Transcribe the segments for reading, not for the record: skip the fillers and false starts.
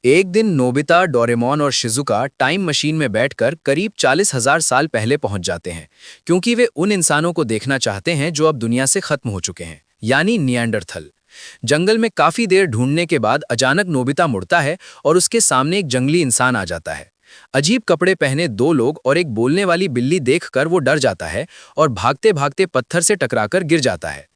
एक दिन Nobita, Doraemon और शिजुका टाइम मशीन में बैठकर करीब 40,000 साल पहले पहुंच जाते हैं, क्योंकि वे उन इंसानों को देखना चाहते हैं जो अब दुनिया से खत्म हो चुके हैं, यानी निएंडरथल। जंगल में काफी देर ढूंढने के बाद अचानक नोबिता मुड़ता है और उसके सामने एक जंगली इंसान आ जाता है। अजीब कपड़े पहने दो लोग और एक बोलने वाली बिल्ली देखकर वो डर जाता है और भागते भागते पत्थर से टकराकर गिर जाता है।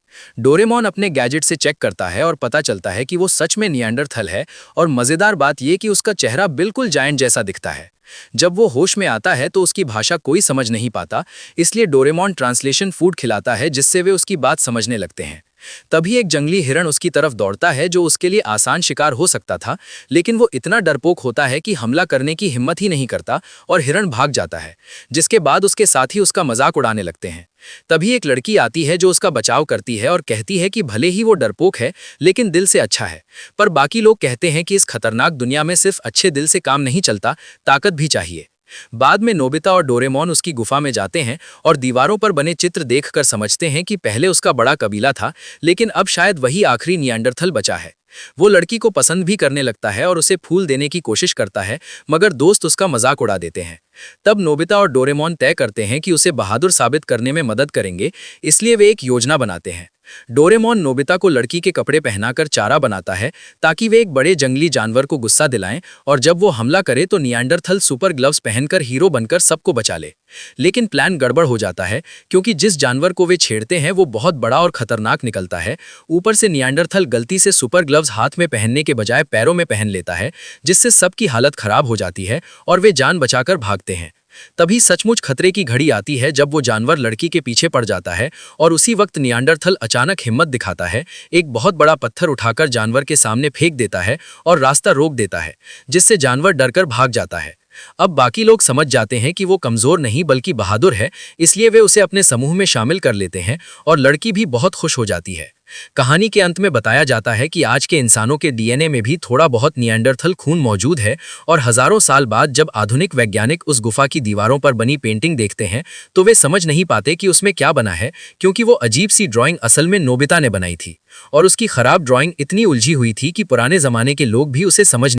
डोरेमोन अपने गैजेट से चेक करता है और पता चलता है कि वो सच में निएंडरथल है, और मजेदार बात यह कि उसका चेहरा बिल्कुल जायंट जैसा दिखता है। जब वो होश में आता है तो उसकी भाषा कोई समझ नहीं पाता, इसलिए डोरेमोन ट्रांसलेशन फूड खिलाता है जिससे वे उसकी बात समझने लगते हैं। तभी एक जंगली हिरण उसकी तरफ दौड़ता है जो उसके लिए आसान शिकार हो सकता था, लेकिन वो इतना डरपोक होता है कि हमला करने की हिम्मत ही नहीं करता और हिरण भाग जाता है, जिसके बाद उसके साथी उसका मजाक उड़ाने लगते हैं। तभी एक लड़की आती है जो उसका बचाव करती है और कहती है कि भले ही वो डरपोक है, लेकिन दिल से अच्छा है। पर बाकी लोग कहते हैं कि इस खतरनाक दुनिया में सिर्फ अच्छे दिल से काम नहीं चलता, ताकत भी चाहिए। बाद में नोबिता और डोरेमोन उसकी गुफा में जाते हैं और दीवारों पर बने चित्र देखकर समझते हैं कि पहले उसका बड़ा कबीला था, लेकिन अब शायद वही आखिरी निएंडरथल बचा है। वो लड़की को पसंद भी करने लगता है और उसे फूल देने की कोशिश करता है, मगर दोस्त उसका मजाक उड़ा देते हैं। तब नोबिता और डोरेमोन तय करते हैं कि उसे बहादुर साबित करने में मदद करेंगे, इसलिए वे एक योजना बनाते हैं। डोरेमोन नोबिता को लड़की के कपड़े पहनाकर चारा बनाता है ताकि वे एक बड़े जंगली जानवर को गुस्सा दिलाएं, और जब वो हमला करे तो निएंडरथल सुपर ग्लव्स पहनकर हीरो बनकर सबको बचा ले। लेकिन प्लान गड़बड़ हो जाता है, क्योंकि जिस जानवर को वे छेड़ते हैं वो बहुत बड़ा और खतरनाक निकलता है। ऊपर से निएंडरथल गलती से सुपर ग्लव्स हाथ में पहनने के बजाय पैरों में पहन लेता है, जिससे सबकी हालत खराब हो जाती है और वे जान बचाकर भागते हैं। तभी सचमुच खतरे की घड़ी आती है जब वो जानवर लड़की के पीछे पड़ जाता है, और उसी वक्त निएंडरथल अचानक हिम्मत दिखाता है, एक बहुत बड़ा पत्थर उठाकर जानवर के सामने फेंक देता है और रास्ता रोक देता है, जिससे जानवर डरकर भाग जाता है। अब बाकी लोग समझ जाते हैं कि वो कमजोर नहीं बल्कि बहादुर है, इसलिए वे उसे अपने समूह में शामिल कर लेते हैं और लड़की भी बहुत खुश हो जाती है। कहानी के अंत में बताया जाता है कि आज के इंसानों के डीएनए में भी थोड़ा बहुत निएंडरथल खून मौजूद है, और हजारों साल बाद जब आधुनिक वैज्ञानिक उस गुफा की दीवारों पर बनी पेंटिंग देखते हैं तो वे समझ नहीं पाते कि उसमें क्या बना है, क्योंकि वो अजीब सी ड्राइंग असल में नोबिता ने बनाई थी और उसकी खराब ड्राइंग इतनी उलझी हुई थी कि पुराने जमाने के लोग भी उसे समझ